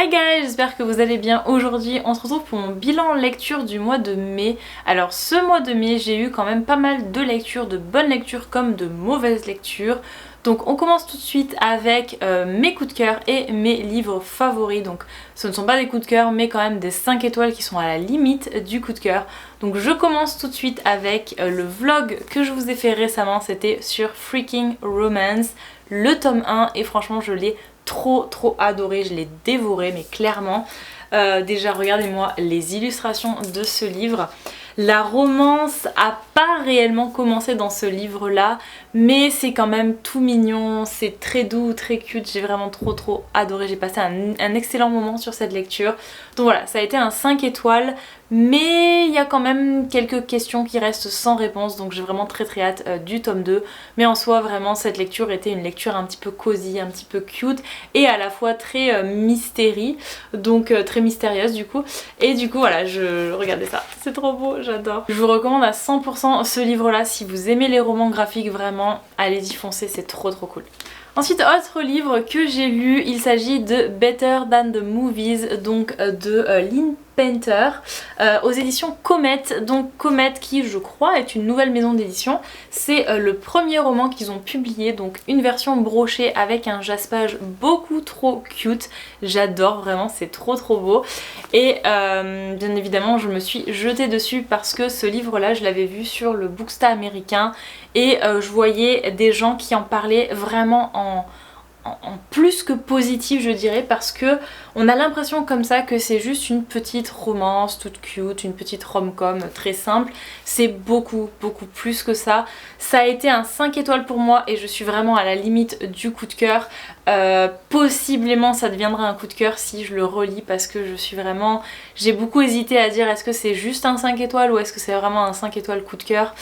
Hi guys, j'espère que vous allez bien. Aujourd'hui on se retrouve pour mon bilan lecture du mois de mai. Alors ce mois de mai j'ai eu quand même pas mal de lectures, de bonnes lectures comme de mauvaises lectures. Donc on commence tout de suite avec mes coups de cœur et mes livres favoris. Donc ce ne sont pas des coups de cœur mais quand même des 5 étoiles qui sont à la limite du coup de cœur. Donc je commence tout de suite avec le vlog que je vous ai fait récemment, c'était sur Freaking Romance, le tome 1, et franchement je l'ai trop adoré, je l'ai dévoré mais clairement. Déjà regardez-moi les illustrations de ce livre. La romance a pas réellement commencé dans ce livre là, mais c'est quand même tout mignon, c'est très doux, très cute, j'ai vraiment trop adoré, j'ai passé un excellent moment sur cette lecture. Donc voilà, ça a été un 5 étoiles, mais il y a quand même quelques questions qui restent sans réponse, donc j'ai vraiment très hâte du tome 2. Mais en soi vraiment cette lecture était une lecture un petit peu cosy, un petit peu cute et à la fois très mystérie, donc très mystérieuse du coup. Et du coup voilà, regardez ça, c'est trop beau, j'adore. Je vous recommande à 100% ce livre là, si vous aimez les romans graphiques vraiment, allez-y foncez, c'est trop cool. Ensuite, autre livre que j'ai lu, il s'agit de Better Than the Movies, donc de Lynn Painter, aux éditions Comet. Donc Comet qui je crois est une nouvelle maison d'édition, c'est le premier roman qu'ils ont publié, donc une version brochée avec un jaspage beaucoup trop cute, j'adore vraiment, c'est trop beau. Et bien évidemment je me suis jetée dessus parce que ce livre là je l'avais vu sur le Booksta américain et je voyais des gens qui en parlaient vraiment en plus que positif je dirais, parce que on a l'impression comme ça que c'est juste une petite romance toute cute, une petite rom-com très simple. C'est beaucoup plus que ça. Ça a été un 5 étoiles pour moi et je suis vraiment à la limite du coup de cœur. Possiblement ça deviendra un coup de cœur si je le relis, parce que je suis vraiment... J'ai beaucoup hésité à dire est-ce que c'est juste un 5 étoiles ou est-ce que c'est vraiment un 5 étoiles coup de cœur.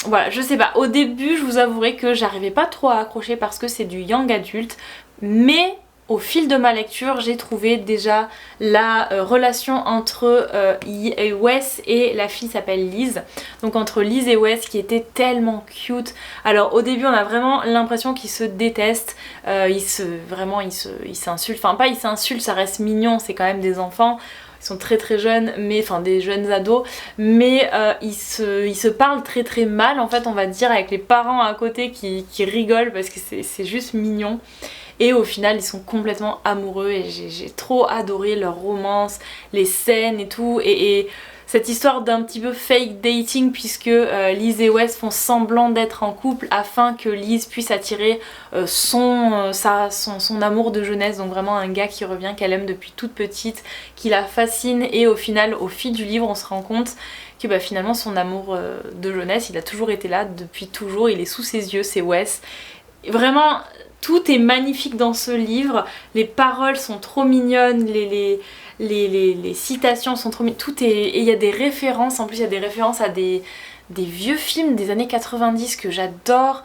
Voilà, je sais pas, au début je vous avouerai que j'arrivais pas trop à accrocher parce que c'est du young adulte, mais au fil de ma lecture j'ai trouvé déjà la relation entre Wes et la fille s'appelle Liz, donc entre Liz et Wes, qui était tellement cute. Alors au début on a vraiment l'impression qu'ils se détestent, ils s'insultent, enfin pas ils s'insultent, ça reste mignon, c'est quand même des enfants. Ils sont très jeunes, mais enfin des jeunes ados, mais ils se parlent très mal en fait, on va dire, avec les parents à côté qui rigolent parce que c'est juste mignon. Et au final ils sont complètement amoureux et j'ai trop adoré leur romance, les scènes et tout, et cette histoire d'un petit peu fake dating, puisque Liz et Wes font semblant d'être en couple afin que Liz puisse attirer son amour de jeunesse, donc vraiment un gars qui revient, qu'elle aime depuis toute petite, qui la fascine, et au final, au fil du livre, on se rend compte que bah, finalement son amour de jeunesse, il a toujours été là, depuis toujours, il est sous ses yeux, c'est Wes. Et vraiment, tout est magnifique dans ce livre, les paroles sont trop mignonnes, les citations sont trop mignonnes, tout est... Et il y a des références, en plus il y a des références à des vieux films des années 90 que j'adore.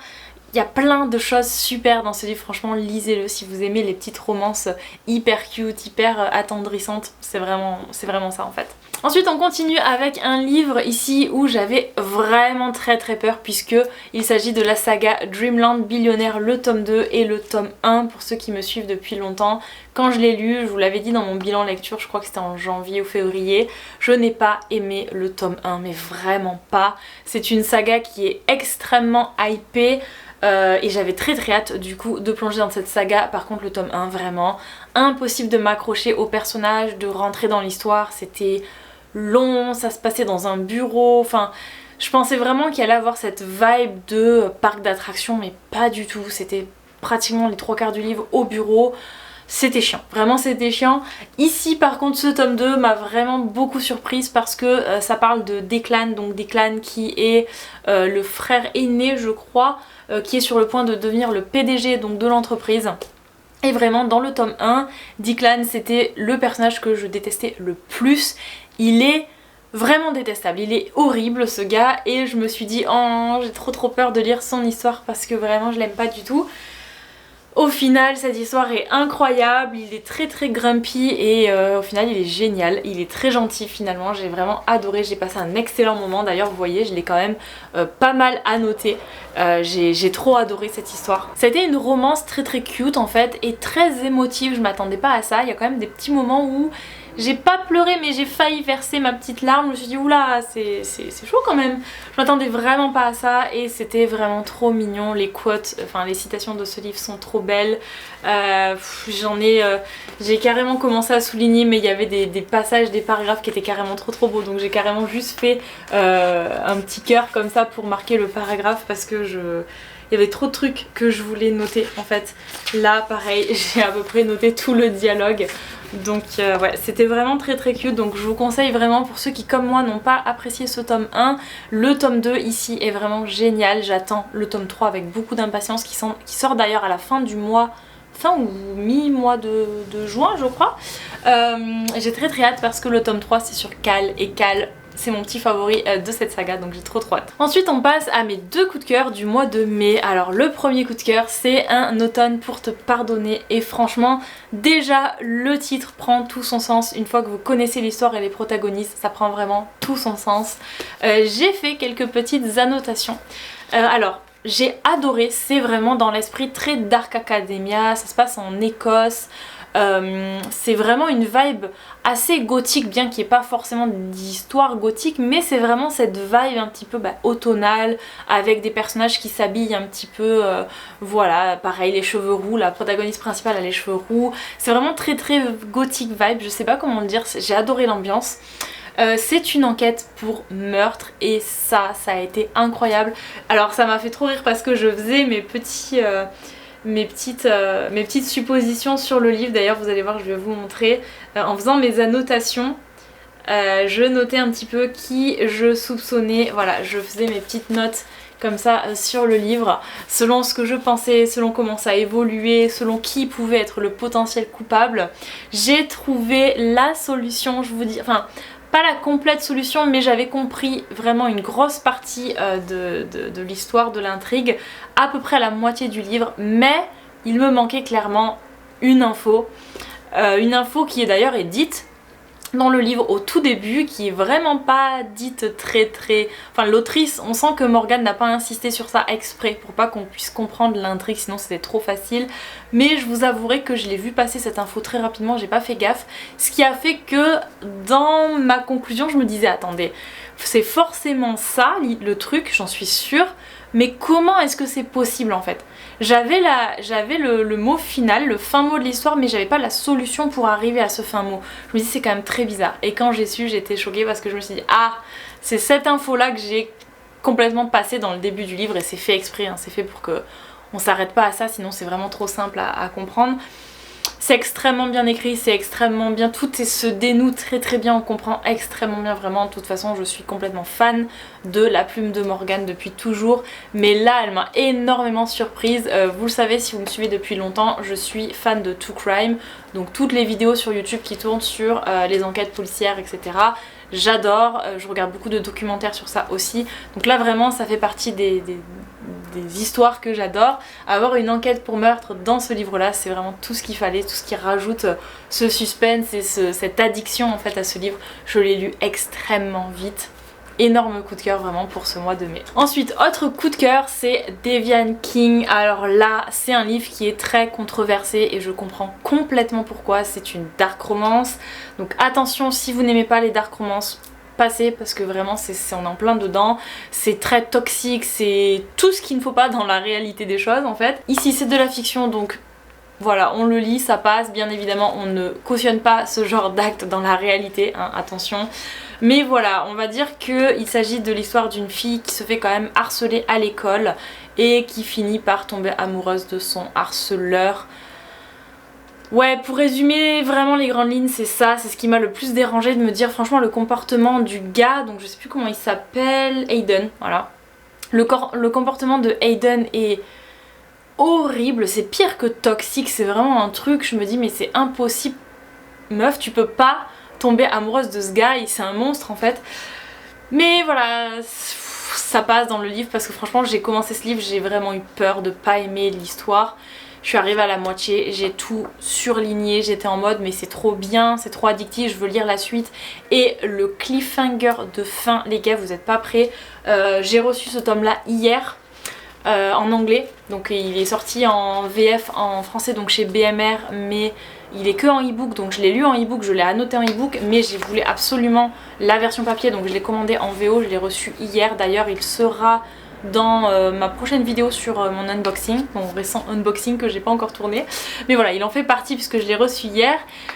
Il y a plein de choses super dans ce livre, franchement lisez-le si vous aimez les petites romances hyper cute, hyper attendrissantes, c'est vraiment ça en fait. Ensuite on continue avec un livre ici où j'avais vraiment très peur, puisque il s'agit de la saga Dreamland Billionaire, le tome 2 et le tome 1 pour ceux qui me suivent depuis longtemps. Quand je l'ai lu, je vous l'avais dit dans mon bilan lecture, je crois que c'était en janvier ou février, je n'ai pas aimé le tome 1, mais vraiment pas. C'est une saga qui est extrêmement hypée. Et j'avais très hâte du coup de plonger dans cette saga. Par contre le tome 1, vraiment impossible de m'accrocher au personnage, de rentrer dans l'histoire, c'était long, ça se passait dans un bureau, enfin je pensais vraiment qu'il allait avoir cette vibe de parc d'attractions, mais pas du tout, c'était pratiquement les 3/4 du livre au bureau. C'était chiant, vraiment c'était chiant. Ici par contre ce tome 2 m'a vraiment beaucoup surprise parce que ça parle de Declan, donc Declan qui est le frère aîné je crois, qui est sur le point de devenir le PDG donc de l'entreprise. Et vraiment dans le tome 1, Declan c'était le personnage que je détestais le plus. Il est vraiment détestable, il est horrible ce gars, et je me suis dit oh j'ai trop peur de lire son histoire parce que vraiment je l'aime pas du tout. Au final cette histoire est incroyable, il est très très grumpy et au final il est génial, il est très gentil finalement, j'ai vraiment adoré, j'ai passé un excellent moment. D'ailleurs vous voyez je l'ai quand même pas mal annoté, j'ai trop adoré cette histoire. Ça a été une romance très très cute en fait et très émotive, je m'attendais pas à ça, il y a quand même des petits moments où j'ai pas pleuré mais j'ai failli verser ma petite larme, je me suis dit oula c'est chaud quand même. Je m'attendais vraiment pas à ça et c'était vraiment trop mignon, les quotes, enfin les citations de ce livre sont trop belles. J'ai carrément commencé à souligner mais il y avait des passages, des paragraphes qui étaient carrément trop beaux donc j'ai carrément juste fait un petit cœur comme ça pour marquer le paragraphe parce que il y avait trop de trucs que je voulais noter en fait. Là pareil j'ai à peu près noté tout le dialogue. Donc ouais, c'était vraiment très très cute, donc je vous conseille vraiment pour ceux qui comme moi n'ont pas apprécié ce tome 1, le tome 2 ici est vraiment génial, j'attends le tome 3 avec beaucoup d'impatience qui sort d'ailleurs à la fin du mois, fin ou mi-mois de juin je crois. J'ai très très hâte parce que le tome 3 c'est sur Cal et Cal c'est mon petit favori de cette saga donc j'ai trop hâte. Ensuite on passe à mes deux coups de cœur du mois de mai. Alors le premier coup de cœur c'est Un automne pour te pardonner et franchement déjà le titre prend tout son sens une fois que vous connaissez l'histoire et les protagonistes, ça prend vraiment tout son sens. J'ai fait quelques petites annotations. Alors j'ai adoré, c'est vraiment dans l'esprit très Dark Academia, ça se passe en Écosse. C'est vraiment une vibe assez gothique, bien qu'il n'y ait pas forcément d'histoire gothique, mais c'est vraiment cette vibe un petit peu automnale, avec des personnages qui s'habillent un petit peu, voilà, pareil, les cheveux roux, la protagoniste principale a les cheveux roux, c'est vraiment très très gothique vibe, je sais pas comment le dire, j'ai adoré l'ambiance. C'est une enquête pour meurtre et ça a été incroyable. Alors ça m'a fait trop rire parce que je faisais mes petites suppositions sur le livre, d'ailleurs vous allez voir je vais vous montrer, en faisant mes annotations je notais un petit peu qui je soupçonnais, voilà je faisais mes petites notes comme ça sur le livre, selon ce que je pensais, selon comment ça évoluait, selon qui pouvait être le potentiel coupable. J'ai trouvé la solution, je vous dis, enfin pas la complète solution mais j'avais compris vraiment une grosse partie de l'histoire, de l'intrigue, à peu près à la moitié du livre, mais il me manquait clairement une info qui est d'ailleurs dite dans le livre au tout début, qui est vraiment pas dite très... Enfin l'autrice, on sent que Morgane n'a pas insisté sur ça exprès pour pas qu'on puisse comprendre l'intrigue, sinon c'était trop facile. Mais je vous avouerai que je l'ai vu passer cette info très rapidement, j'ai pas fait gaffe. Ce qui a fait que dans ma conclusion je me disais attendez, c'est forcément ça le truc, j'en suis sûre. Mais comment est-ce que c'est possible en fait? J'avais le mot final, le fin mot de l'histoire, mais j'avais pas la solution pour arriver à ce fin mot. Je me dis c'est quand même très bizarre. Et quand j'ai su, j'étais choquée parce que je me suis dit ah, c'est cette info là que j'ai complètement passée dans le début du livre et c'est fait exprès, hein, c'est fait pour que on s'arrête pas à ça, sinon c'est vraiment trop simple à comprendre. C'est extrêmement bien écrit, c'est extrêmement bien, tout se dénoue très très bien, on comprend extrêmement bien vraiment. De toute façon je suis complètement fan de la plume de Morgane depuis toujours, mais là elle m'a énormément surprise. Vous le savez si vous me suivez depuis longtemps, je suis fan de True Crime, donc toutes les vidéos sur YouTube qui tournent sur les enquêtes policières etc. J'adore, je regarde beaucoup de documentaires sur ça aussi, donc là vraiment ça fait partie des histoires que j'adore. Avoir une enquête pour meurtre dans ce livre là c'est vraiment tout ce qu'il fallait, tout ce qui rajoute ce suspense et cette addiction en fait à ce livre. Je l'ai lu extrêmement vite, énorme coup de cœur vraiment pour ce mois de mai. Ensuite autre coup de cœur c'est Devian King. Alors là c'est un livre qui est très controversé et je comprends complètement pourquoi. C'est une dark romance, donc attention si vous n'aimez pas les dark romances, passer parce que vraiment on est en plein dedans, c'est très toxique, c'est tout ce qu'il ne faut pas dans la réalité des choses en fait. Ici c'est de la fiction donc voilà, on le lit, ça passe, bien évidemment on ne cautionne pas ce genre d'acte dans la réalité, hein, attention. Mais voilà, on va dire qu'il s'agit de l'histoire d'une fille qui se fait quand même harceler à l'école et qui finit par tomber amoureuse de son harceleur. Ouais, pour résumer vraiment les grandes lignes, c'est ça, c'est ce qui m'a le plus dérangé de me dire franchement le comportement du gars, donc je sais plus comment il s'appelle, Hayden, voilà. Le comportement de Hayden est horrible, c'est pire que toxique, c'est vraiment un truc, je me dis mais c'est impossible, meuf, tu peux pas tomber amoureuse de ce gars, c'est un monstre en fait. Mais voilà, ça passe dans le livre parce que franchement j'ai commencé ce livre, j'ai vraiment eu peur de pas aimer l'histoire. Je suis arrivée à la moitié, j'ai tout surligné, j'étais en mode mais c'est trop bien, c'est trop addictif, je veux lire la suite. Et le cliffhanger de fin, les gars, vous êtes pas prêts. J'ai reçu ce tome là hier en anglais, donc il est sorti en VF en français donc chez BMR, mais il est que en e-book, donc je l'ai lu en e-book, je l'ai annoté en e-book, mais j'ai voulu absolument la version papier, donc je l'ai commandé en VO, je l'ai reçu hier. D'ailleurs il sera dans ma prochaine vidéo sur mon unboxing, mon récent unboxing que j'ai pas encore tourné, mais voilà, il en fait partie puisque je l'ai reçu hier.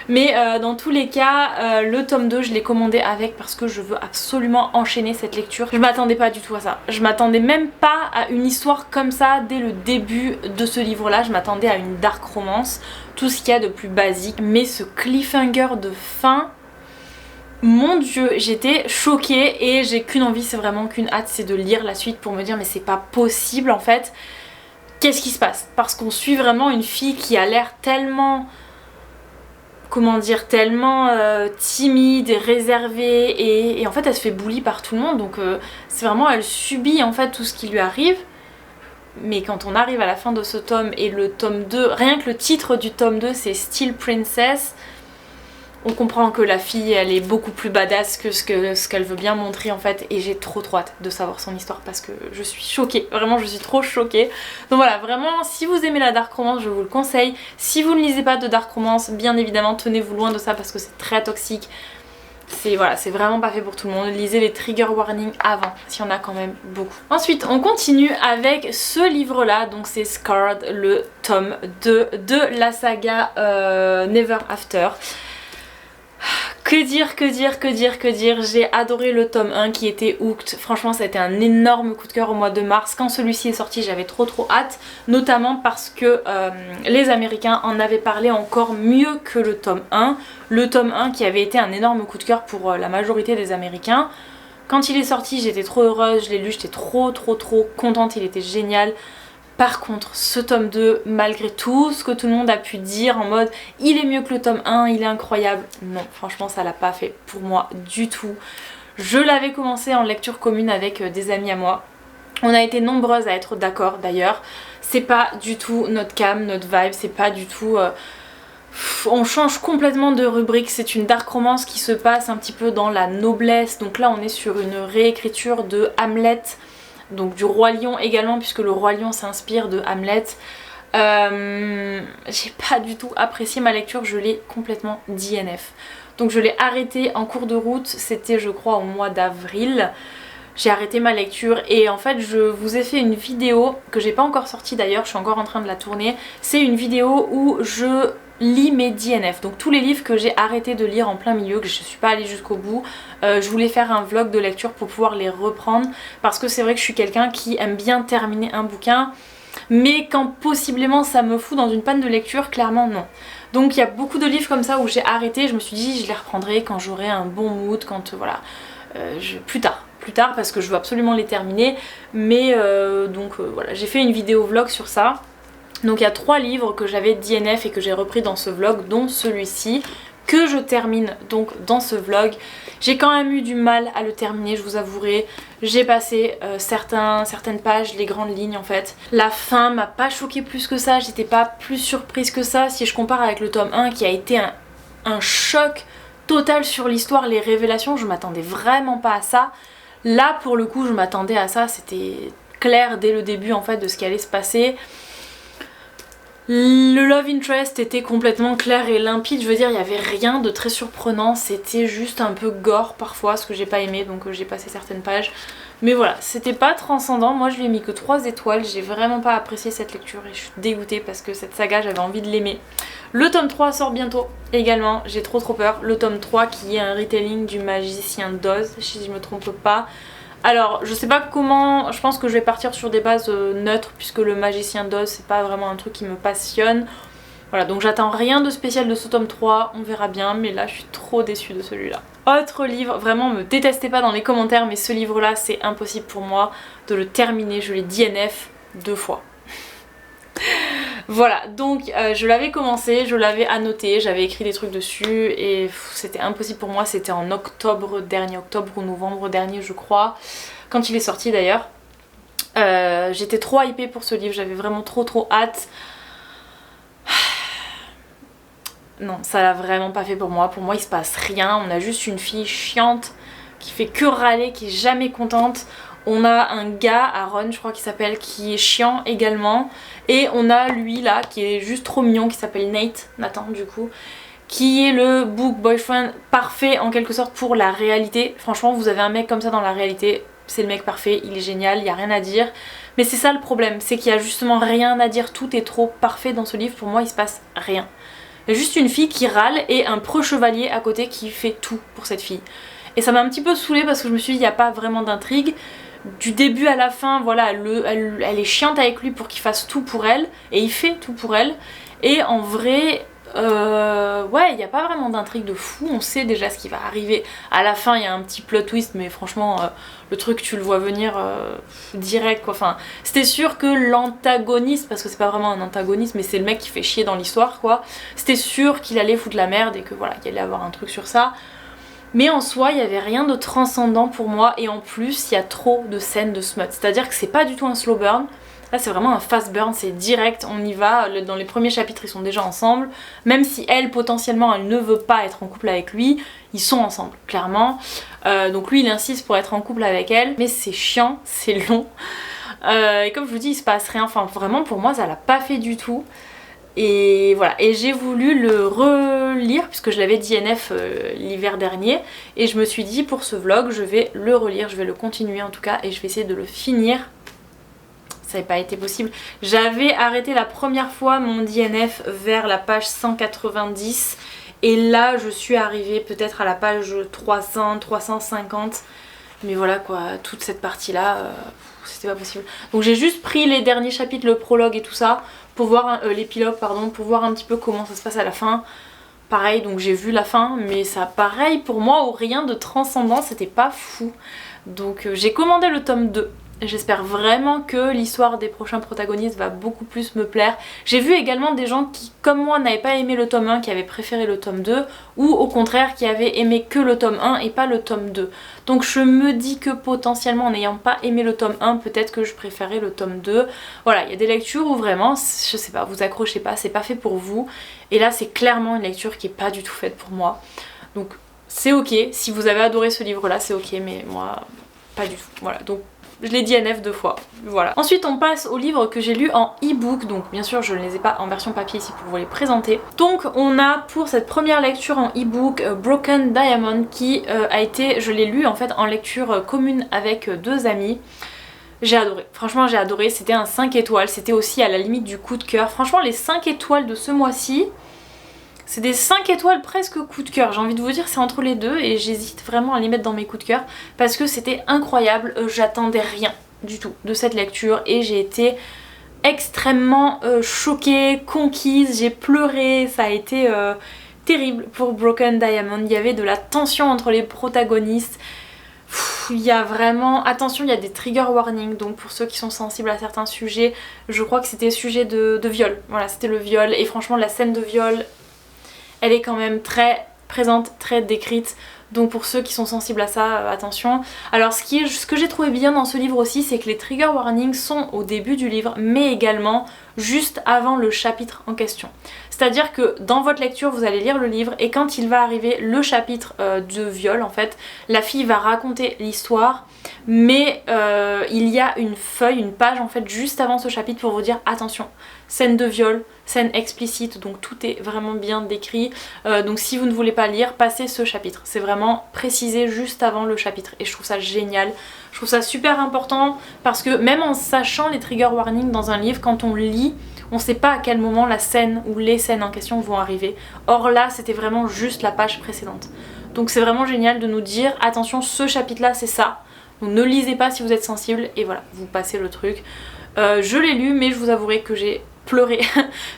Mais dans tous les cas, le tome 2 je l'ai commandé avec parce que je veux absolument enchaîner cette lecture. Je m'attendais pas du tout à ça, je m'attendais même pas à une histoire comme ça dès le début de ce livre là. Je m'attendais à une dark romance, tout ce qu'il y a de plus basique, mais ce cliffhanger de fin, mon dieu, j'étais choquée et j'ai qu'une envie, c'est vraiment qu'une hâte, c'est de lire la suite pour me dire mais c'est pas possible en fait. Qu'est-ce qui se passe? Parce qu'on suit vraiment une fille qui a l'air tellement, comment dire, tellement timide et réservée et en fait elle se fait bully par tout le monde, donc c'est vraiment, elle subit en fait tout ce qui lui arrive. Mais quand on arrive à la fin de ce tome et le tome 2, rien que le titre du tome 2 c'est Steel Princess, on comprend que la fille elle est beaucoup plus badass que ce qu'elle veut bien montrer en fait, et j'ai trop hâte de savoir son histoire parce que je suis choquée, vraiment je suis trop choquée. Donc voilà, vraiment si vous aimez la dark romance je vous le conseille. Si vous ne lisez pas de dark romance, bien évidemment tenez-vous loin de ça parce que c'est très toxique. C'est voilà, c'est vraiment pas fait pour tout le monde. Lisez les trigger warnings avant, s'il y en a quand même beaucoup. Ensuite on continue avec ce livre là, donc c'est Scarred, le tome 2 de la saga Never After. Que dire, j'ai adoré le tome 1 qui était Hooked. Franchement ça a été un énorme coup de cœur au mois de mars. Quand celui-ci est sorti j'avais trop hâte, notamment parce que les Américains en avaient parlé encore mieux que le tome 1. Le tome 1 qui avait été un énorme coup de cœur pour la majorité des Américains. Quand il est sorti j'étais trop heureuse, je l'ai lu, j'étais trop contente, il était génial. Par contre, ce tome 2, malgré tout ce que tout le monde a pu dire en mode il est mieux que le tome 1, il est incroyable, non, franchement ça l'a pas fait pour moi du tout. Je l'avais commencé en lecture commune avec des amis à moi. On a été nombreuses à être d'accord d'ailleurs. C'est pas du tout notre cam, notre vibe, c'est pas du tout... on change complètement de rubrique, c'est une dark romance qui se passe un petit peu dans la noblesse. Donc là on est sur une réécriture de Hamlet, donc du Roi Lion également, puisque le Roi Lion s'inspire de Hamlet. J'ai pas du tout apprécié ma lecture, je l'ai complètement DNF. Donc je l'ai arrêté en cours de route, c'était je crois au mois d'avril. J'ai arrêté ma lecture et en fait je vous ai fait une vidéo que j'ai pas encore sortie d'ailleurs, je suis encore en train de la tourner. C'est une vidéo où je lis mes DNF, donc tous les livres que j'ai arrêté de lire en plein milieu, que je suis pas allée jusqu'au bout. Je voulais faire un vlog de lecture pour pouvoir les reprendre parce que c'est vrai que je suis quelqu'un qui aime bien terminer un bouquin, mais quand possiblement ça me fout dans une panne de lecture, clairement non. Donc il y a beaucoup de livres comme ça où j'ai arrêté, je me suis dit je les reprendrai quand j'aurai un bon mood, quand voilà, plus tard parce que je veux absolument les terminer. Mais voilà, j'ai fait une vidéo vlog sur ça. Donc il y a 3 livres que j'avais DNF et que j'ai repris dans ce vlog, dont celui-ci que je termine donc dans ce vlog. J'ai quand même eu du mal à le terminer, je vous avouerai. J'ai passé certaines pages, les grandes lignes en fait. La fin m'a pas choquée plus que ça, j'étais pas plus surprise que ça si je compare avec le tome 1 qui a été un choc total sur l'histoire, les révélations, je m'attendais vraiment pas à ça. Là pour le coup je m'attendais à ça, c'était clair dès le début en fait de ce qui allait se passer. Le love interest était complètement clair et limpide, je veux dire il n'y avait rien de très surprenant, c'était juste un peu gore parfois, ce que j'ai pas aimé, donc j'ai passé certaines pages. Mais voilà, c'était pas transcendant, moi je lui ai mis que 3 étoiles, j'ai vraiment pas apprécié cette lecture et je suis dégoûtée parce que cette saga j'avais envie de l'aimer. Le tome 3 sort bientôt également, j'ai trop peur, le tome 3 qui est un retelling du Magicien d'Oz, si je me trompe pas. Alors je sais pas comment, je pense que je vais partir sur des bases neutres puisque le Magicien d'Oz c'est pas vraiment un truc qui me passionne. Voilà, donc j'attends rien de spécial de ce tome 3, on verra bien, mais là je suis trop déçue de celui-là. Autre livre, vraiment me détestez pas dans les commentaires, mais ce livre là c'est impossible pour moi de le terminer, je l'ai DNF 2 fois. Voilà, donc je l'avais commencé, je l'avais annoté, j'avais écrit des trucs dessus et c'était impossible pour moi, c'était en octobre dernier, octobre ou novembre dernier je crois, quand il est sorti d'ailleurs. J'étais trop hypée pour ce livre, j'avais vraiment trop hâte. non, ça l'a vraiment pas fait pour moi. Pour moi, il se passe rien. On a juste une fille chiante qui fait que râler, qui est jamais contente. On a un gars, Aaron, je crois qu'il s'appelle, qui est chiant également. Et on a lui là, qui est juste trop mignon, qui s'appelle Nathan du coup, qui est le book boyfriend parfait en quelque sorte pour la réalité. Franchement, vous avez un mec comme ça dans la réalité, c'est le mec parfait, il est génial, il n'y a rien à dire. Mais c'est ça le problème, c'est qu'il y a justement rien à dire, tout est trop parfait dans ce livre. Pour moi, il se passe rien. Il y a juste une fille qui râle et un preux-chevalier à côté qui fait tout pour cette fille. Et ça m'a un petit peu saoulée parce que je me suis dit, il n'y a pas vraiment d'intrigue. Du début à la fin, voilà, elle est chiante avec lui pour qu'il fasse tout pour elle, et il fait tout pour elle. Et en vrai, ouais, il n'y a pas vraiment d'intrigue de fou, on sait déjà ce qui va arriver. À la fin, il y a un petit plot twist, mais franchement, le truc, tu le vois venir direct, quoi. Enfin, c'était sûr que l'antagoniste, parce que c'est pas vraiment un antagoniste, mais c'est le mec qui fait chier dans l'histoire, quoi. C'était sûr qu'il allait foutre la merde et que voilà, qu'il allait avoir un truc sur ça. Mais en soi, il n'y avait rien de transcendant pour moi, et en plus, il y a trop de scènes de smut. C'est-à-dire que c'est pas du tout un slow burn. Là, c'est vraiment un fast burn, c'est direct, on y va. Dans les premiers chapitres, ils sont déjà ensemble. Même si elle, potentiellement, elle ne veut pas être en couple avec lui, ils sont ensemble, clairement. Donc lui, il insiste pour être en couple avec elle, mais c'est chiant, c'est long. Et comme je vous dis, il se passe rien. Enfin, vraiment, pour moi, ça l'a pas fait du tout. Et voilà, et j'ai voulu le relire puisque je l'avais DNF l'hiver dernier, et je me suis dit pour ce vlog je vais le relire, je vais le continuer en tout cas, et je vais essayer de le finir. Ça n'avait pas été possible. J'avais arrêté la première fois mon DNF vers la page 190, et là je suis arrivée peut-être à la page 300, 350, mais voilà quoi, toute cette partie là, c'était pas possible. Donc j'ai juste pris les derniers chapitres, le prologue et tout ça, pour voir l'épilogue, pardon, pour voir un petit peu comment ça se passe à la fin. Pareil, donc j'ai vu la fin, mais ça pareil pour moi, ou rien de transcendant, c'était pas fou. Donc j'ai commandé le tome 2. J'espère vraiment que l'histoire des prochains protagonistes va beaucoup plus me plaire. J'ai vu également des gens qui, comme moi, n'avaient pas aimé le tome 1, qui avaient préféré le tome 2, ou au contraire qui avaient aimé que le tome 1 et pas le tome 2. Donc je me dis que potentiellement, en n'ayant pas aimé le tome 1, peut-être que je préférais le tome 2. Voilà, il y a des lectures où vraiment, je sais pas, vous accrochez pas, c'est pas fait pour vous. Et là, c'est clairement une lecture qui est pas du tout faite pour moi. Donc c'est ok, si vous avez adoré ce livre-là, c'est ok, mais moi, pas du tout. Voilà, donc je l'ai DNF 2 fois, voilà. Ensuite on passe aux livres que j'ai lus en e-book, donc bien sûr je ne les ai pas en version papier ici pour vous les présenter. Donc on a pour cette première lecture en e-book Broken Diamond qui a été, je l'ai lu en fait en lecture commune avec 2 amis. J'ai adoré, franchement j'ai adoré, c'était un 5 étoiles, c'était aussi à la limite du coup de cœur. Franchement les 5 étoiles de ce mois-ci, c'est des 5 étoiles presque coup de cœur, j'ai envie de vous dire c'est entre les deux, et j'hésite vraiment à les mettre dans mes coups de cœur parce que c'était incroyable, j'attendais rien du tout de cette lecture et j'ai été extrêmement choquée, conquise, j'ai pleuré, ça a été terrible pour Broken Diamond. Il y avait de la tension entre les protagonistes. Il y a vraiment, attention, il y a des trigger warnings, donc pour ceux qui sont sensibles à certains sujets, je crois que c'était sujet de viol, voilà c'était le viol, et franchement la scène de viol elle est quand même très présente, très décrite, donc pour ceux qui sont sensibles à ça, attention. Alors ce que j'ai trouvé bien dans ce livre aussi, c'est que les trigger warnings sont au début du livre, mais également juste avant le chapitre en question. C'est-à-dire que dans votre lecture, vous allez lire le livre, et quand il va arriver le chapitre de viol, en fait, la fille va raconter l'histoire, mais il y a une feuille, une page en fait, juste avant ce chapitre pour vous dire attention, scène de viol, scène explicite, donc tout est vraiment bien décrit. Donc si vous ne voulez pas lire, passez ce chapitre. C'est vraiment précisé juste avant le chapitre, et je trouve ça génial. Je trouve ça super important parce que même en sachant les trigger warnings dans un livre, quand on lit, on sait pas à quel moment la scène ou les scènes en question vont arriver. Or là, c'était vraiment juste la page précédente. Donc c'est vraiment génial de nous dire attention, ce chapitre là c'est ça. Donc ne lisez pas si vous êtes sensible, et voilà, vous passez le truc. Je l'ai lu, mais je vous avouerai que j'ai pleuré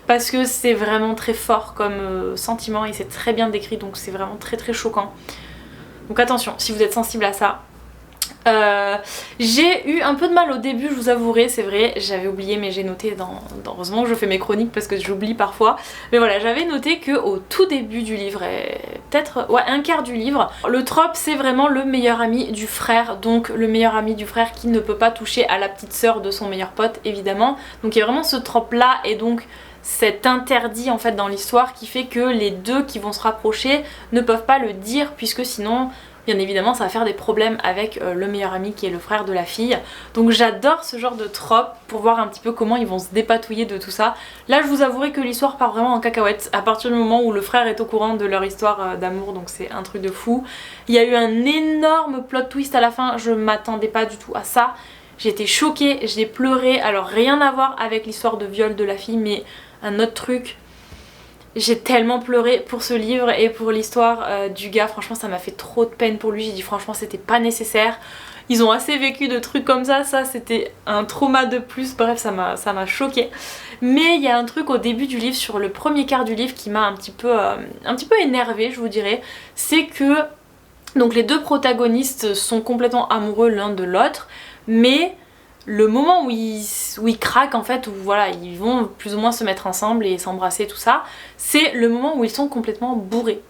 parce que c'est vraiment très fort comme sentiment et c'est très bien décrit, donc c'est vraiment très très choquant. Donc attention, si vous êtes sensible à ça. J'ai eu un peu de mal au début, je vous avouerai, c'est vrai, j'avais oublié, mais j'ai noté heureusement que je fais mes chroniques parce que j'oublie parfois, mais voilà, j'avais noté que au tout début du livre, peut-être ouais, un quart du livre, le trope c'est vraiment le meilleur ami du frère, donc le meilleur ami du frère qui ne peut pas toucher à la petite sœur de son meilleur pote évidemment, donc il y a vraiment ce trope là, et donc cet interdit en fait dans l'histoire qui fait que les deux qui vont se rapprocher ne peuvent pas le dire puisque sinon bien évidemment ça va faire des problèmes avec le meilleur ami qui est le frère de la fille. Donc j'adore ce genre de trope pour voir un petit peu comment ils vont se dépatouiller de tout ça. Là je vous avouerai que l'histoire part vraiment en cacahuète à partir du moment où le frère est au courant de leur histoire d'amour, donc c'est un truc de fou. Il y a eu un énorme plot twist à la fin, je m'attendais pas du tout à ça. J'étais choquée, j'ai pleuré, alors rien à voir avec l'histoire de viol de la fille mais un autre truc. J'ai tellement pleuré pour ce livre et pour l'histoire du gars, franchement ça m'a fait trop de peine pour lui, j'ai dit franchement c'était pas nécessaire. Ils ont assez vécu de trucs comme ça c'était un trauma de plus, bref ça m'a choquée. Mais il y a un truc au début du livre, sur le premier quart du livre qui m'a un petit peu énervée je vous dirais, c'est que donc les deux protagonistes sont complètement amoureux l'un de l'autre, mais le moment où ils craquent en fait, où voilà, ils vont plus ou moins se mettre ensemble et s'embrasser tout ça, c'est le moment où ils sont complètement bourrés.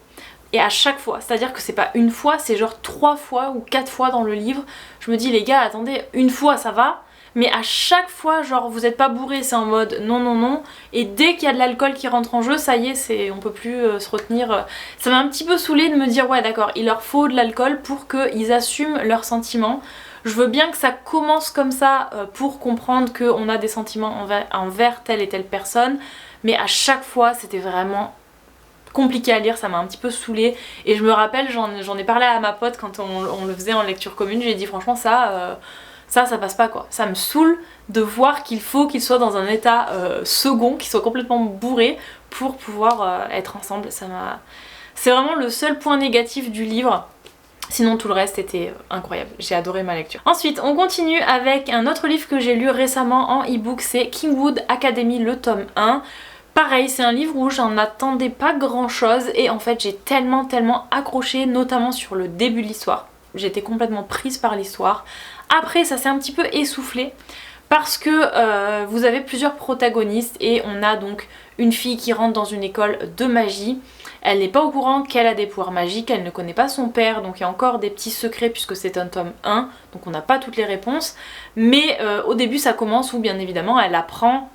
Et à chaque fois, c'est à dire que c'est pas une fois, c'est genre 3 fois ou 4 fois dans le livre. Je me dis les gars attendez, une fois ça va, mais à chaque fois genre vous êtes pas bourrés, c'est en mode non non non, et dès qu'il y a de l'alcool qui rentre en jeu, ça y est, on peut plus se retenir. Ça m'a un petit peu saoulée de me dire ouais d'accord, il leur faut de l'alcool pour qu'ils assument leurs sentiments. Je veux bien que ça commence comme ça pour comprendre qu'on a des sentiments envers telle et telle personne, mais à chaque fois c'était vraiment compliqué à lire, ça m'a un petit peu saoulée. Et je me rappelle, j'en ai parlé à ma pote quand on le faisait en lecture commune, j'ai dit franchement ça passe pas quoi. Ça me saoule de voir qu'il faut qu'ils soient dans un état second, qu'ils soient complètement bourrés pour pouvoir être ensemble. C'est vraiment le seul point négatif du livre. Sinon tout le reste était incroyable, j'ai adoré ma lecture. Ensuite on continue avec un autre livre que j'ai lu récemment en e-book, c'est Kingwood Academy le tome 1. Pareil, c'est un livre où j'en attendais pas grand chose et en fait j'ai tellement accroché, notamment sur le début de l'histoire. J'étais complètement prise par l'histoire. Après ça s'est un petit peu essoufflé parce que vous avez plusieurs protagonistes et on a donc une fille qui rentre dans une école de magie. Elle n'est pas au courant qu'elle a des pouvoirs magiques, elle ne connaît pas son père, donc il y a encore des petits secrets puisque c'est un tome 1, donc on n'a pas toutes les réponses. Mais au début ça commence où bien évidemment elle apprend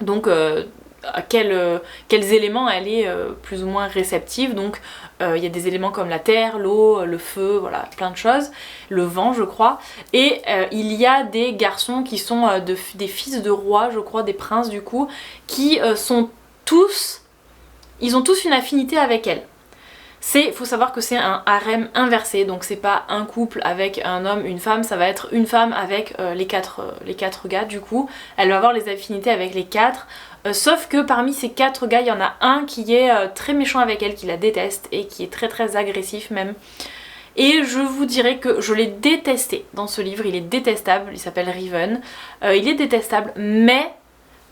donc à quels éléments elle est plus ou moins réceptive. Donc il y a des éléments comme la terre, l'eau, le feu, voilà, plein de choses, le vent je crois. Et il y a des garçons qui sont des fils de rois, je crois, des princes du coup, qui sont tous... Ils ont tous une affinité avec elle. Faut savoir que c'est un harem inversé, donc c'est pas un couple avec un homme, une femme, ça va être une femme avec les quatre gars du coup. Elle va avoir les affinités avec les 4, sauf que parmi ces 4 gars, il y en a un qui est très méchant avec elle, qui la déteste et qui est très agressif même. Et je vous dirais que je l'ai détesté dans ce livre, il est détestable, il s'appelle Riven. Il est détestable, mais...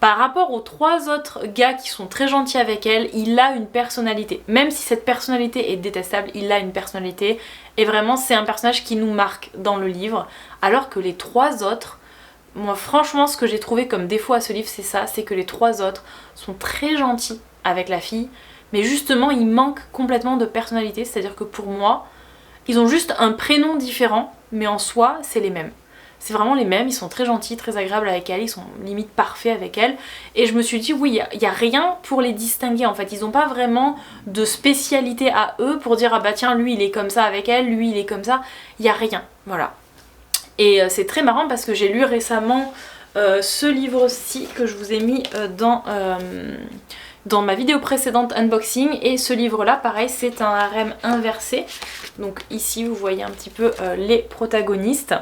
par rapport aux 3 autres gars qui sont très gentils avec elle, il a une personnalité. Même si cette personnalité est détestable, il a une personnalité. Et vraiment, c'est un personnage qui nous marque dans le livre. Alors que les 3 autres, moi franchement, ce que j'ai trouvé comme défaut à ce livre, c'est ça. C'est que les 3 autres sont très gentils avec la fille. Mais justement, ils manquent complètement de personnalité. C'est-à-dire que pour moi, ils ont juste un prénom différent. Mais en soi, c'est les mêmes. C'est vraiment les mêmes, ils sont très gentils, très agréables avec elle, ils sont limite parfaits avec elle. Et je me suis dit oui, il n'y a rien pour les distinguer en fait. Ils n'ont pas vraiment de spécialité à eux pour dire ah bah tiens lui il est comme ça avec elle, lui il est comme ça. Il n'y a rien, voilà. Et c'est très marrant parce que j'ai lu récemment ce livre-ci que je vous ai mis dans ma vidéo précédente unboxing, et ce livre là pareil c'est un harem inversé. Donc ici vous voyez un petit peu les protagonistes.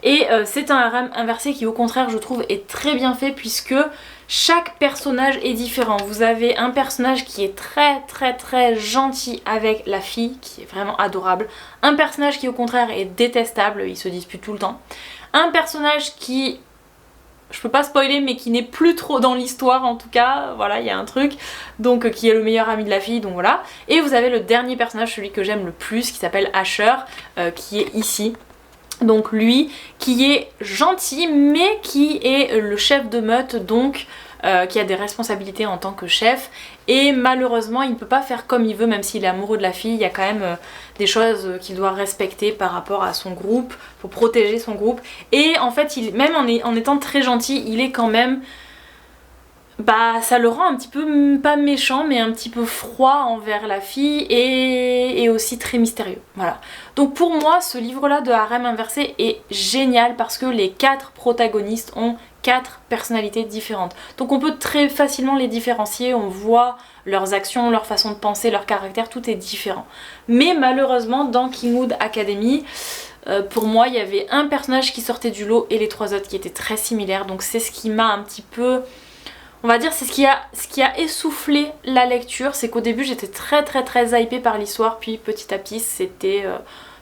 Et c'est un harem inversé qui au contraire je trouve est très bien fait puisque chaque personnage est différent. Vous avez un personnage qui est très gentil avec la fille, qui est vraiment adorable. Un personnage qui au contraire est détestable, il se dispute tout le temps. Un personnage qui... je peux pas spoiler mais qui n'est plus trop dans l'histoire en tout cas, voilà il y a un truc, donc qui est le meilleur ami de la fille, donc voilà. Et vous avez le dernier personnage, celui que j'aime le plus, qui s'appelle Asher, qui est ici. Donc lui qui est gentil mais qui est le chef de meute, donc qui a des responsabilités en tant que chef, et malheureusement il ne peut pas faire comme il veut même s'il est amoureux de la fille. Il y a quand même des choses qu'il doit respecter par rapport à son groupe, pour protéger son groupe, et en fait même en étant très gentil il est quand même bah ça le rend un petit peu, pas méchant, mais un petit peu froid envers la fille et aussi très mystérieux. Voilà. Donc pour moi, ce livre-là de Harem Inversé est génial parce que les 4 protagonistes ont 4 personnalités différentes. Donc on peut très facilement les différencier, on voit leurs actions, leur façon de penser, leur caractère, tout est différent. Mais malheureusement, dans Kingwood Academy, pour moi, il y avait un personnage qui sortait du lot et les 3 autres qui étaient très similaires. Donc c'est ce qui m'a un petit peu... On va dire c'est ce qui a essoufflé la lecture, c'est qu'au début j'étais très hypée par l'histoire, puis petit à petit c'était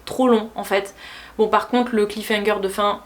trop long en fait. Bon par contre le cliffhanger de fin,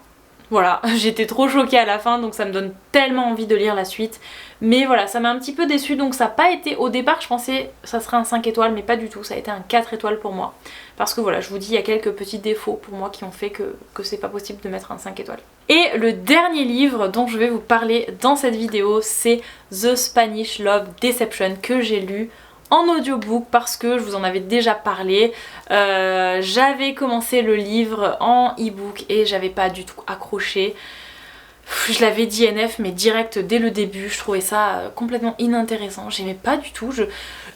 voilà, j'étais trop choquée à la fin donc ça me donne tellement envie de lire la suite. Mais voilà, ça m'a un petit peu déçue donc ça n'a pas été, au départ je pensais ça serait un 5 étoiles mais pas du tout, ça a été un 4 étoiles pour moi. Parce que voilà, je vous dis, il y a quelques petits défauts pour moi qui ont fait que c'est pas possible de mettre un 5 étoiles. Et le dernier livre dont je vais vous parler dans cette vidéo, c'est The Spanish Love Deception que j'ai lu en audiobook parce que je vous en avais déjà parlé. J'avais commencé le livre en e-book et j'avais pas du tout accroché. Je l'avais dit NF mais direct dès le début, je trouvais ça complètement inintéressant, j'aimais pas du tout.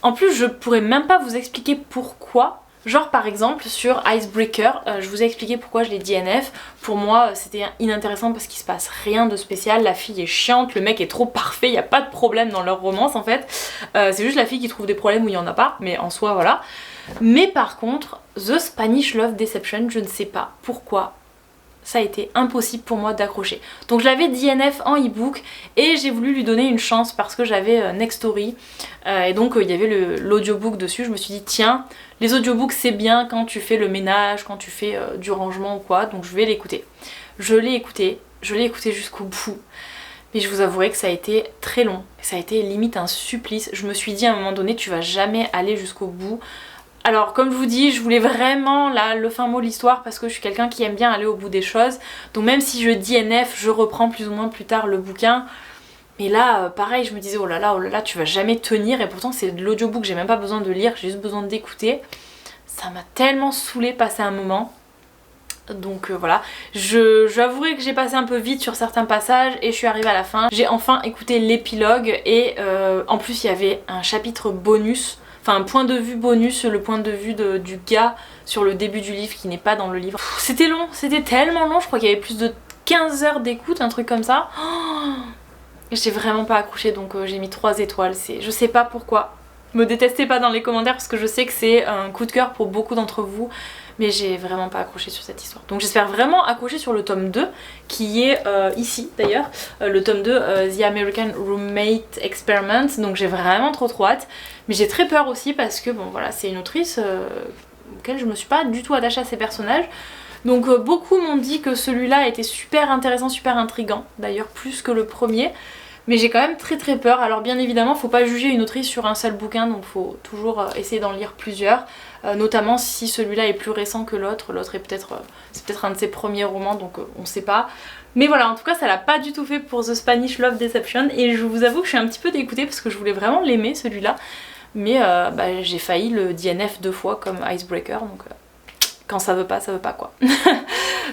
En plus je pourrais même pas vous expliquer pourquoi. Genre par exemple sur Icebreaker, je vous ai expliqué pourquoi je l'ai dit NF. Pour moi c'était inintéressant parce qu'il se passe rien de spécial, la fille est chiante, le mec est trop parfait, il n'y a pas de problème dans leur romance en fait. C'est juste la fille qui trouve des problèmes où il n'y en a pas, mais en soi voilà. Mais par contre, The Spanish Love Deception, je ne sais pas pourquoi ça a été impossible pour moi d'accrocher. Donc je l'avais DNF en e-book et j'ai voulu lui donner une chance parce que j'avais Nextory et donc il y avait l'audiobook dessus. Je me suis dit tiens, les audiobooks c'est bien quand tu fais le ménage, quand tu fais du rangement ou quoi, donc je vais l'écouter. Je l'ai écouté jusqu'au bout. Mais je vous avouerai que ça a été très long, ça a été limite un supplice. Je me suis dit à un moment donné tu vas jamais aller jusqu'au bout. Alors comme je vous dis, je voulais vraiment là le fin mot de l'histoire parce que je suis quelqu'un qui aime bien aller au bout des choses. Donc même si je dis NF, je reprends plus ou moins plus tard le bouquin. Mais là pareil, je me disais oh là là, tu vas jamais tenir et pourtant c'est de l'audiobook, j'ai même pas besoin de lire, j'ai juste besoin d'écouter. Ça m'a tellement saoulée passer un moment. Donc voilà, j'avouerai que j'ai passé un peu vite sur certains passages et je suis arrivée à la fin. J'ai enfin écouté l'épilogue et en plus il y avait un chapitre bonus. Enfin un point de vue bonus, le point de vue du gars sur le début du livre qui n'est pas dans le livre. C'était long, c'était tellement long, je crois qu'il y avait plus de 15 heures d'écoute, un truc comme ça. Oh, j'ai vraiment pas accroché donc j'ai mis 3 étoiles, je sais pas pourquoi. Me détestez pas dans les commentaires parce que je sais que c'est un coup de cœur pour beaucoup d'entre vous. Mais j'ai vraiment pas accroché sur cette histoire. Donc j'espère vraiment accrocher sur le tome 2 qui est ici d'ailleurs. Le tome 2, The American Roommate Experiment. Donc j'ai vraiment trop hâte. Mais j'ai très peur aussi parce que bon voilà, c'est une autrice auquel je me suis pas du tout attachée à ses personnages. Donc beaucoup m'ont dit que celui-là était super intéressant, super intriguant. D'ailleurs plus que le premier. Mais j'ai quand même très peur. Alors bien évidemment faut pas juger une autrice sur un seul bouquin, donc faut toujours essayer d'en lire plusieurs, notamment si celui-là est plus récent que l'autre. L'autre est c'est peut-être un de ses premiers romans, donc on sait pas. Mais voilà, en tout cas ça l'a pas du tout fait pour The Spanish Love Deception et je vous avoue que je suis un petit peu dégoûtée parce que je voulais vraiment l'aimer celui-là. Mais j'ai failli le DNF 2 fois comme Icebreaker, donc quand ça veut pas quoi.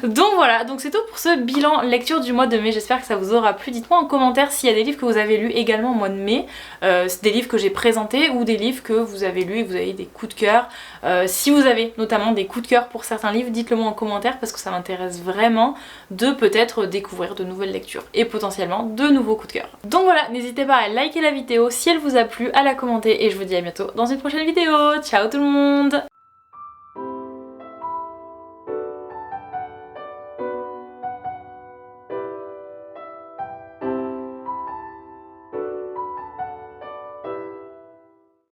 Donc voilà, donc c'est tout pour ce bilan lecture du mois de mai, j'espère que ça vous aura plu. Dites-moi en commentaire s'il y a des livres que vous avez lus également au mois de mai, des livres que j'ai présentés ou des livres que vous avez lus et que vous avez des coups de cœur. Si vous avez notamment des coups de cœur pour certains livres, dites-le moi en commentaire parce que ça m'intéresse vraiment de peut-être découvrir de nouvelles lectures et potentiellement de nouveaux coups de cœur. Donc voilà, n'hésitez pas à liker la vidéo si elle vous a plu, à la commenter et je vous dis à bientôt dans une prochaine vidéo. Ciao tout le monde!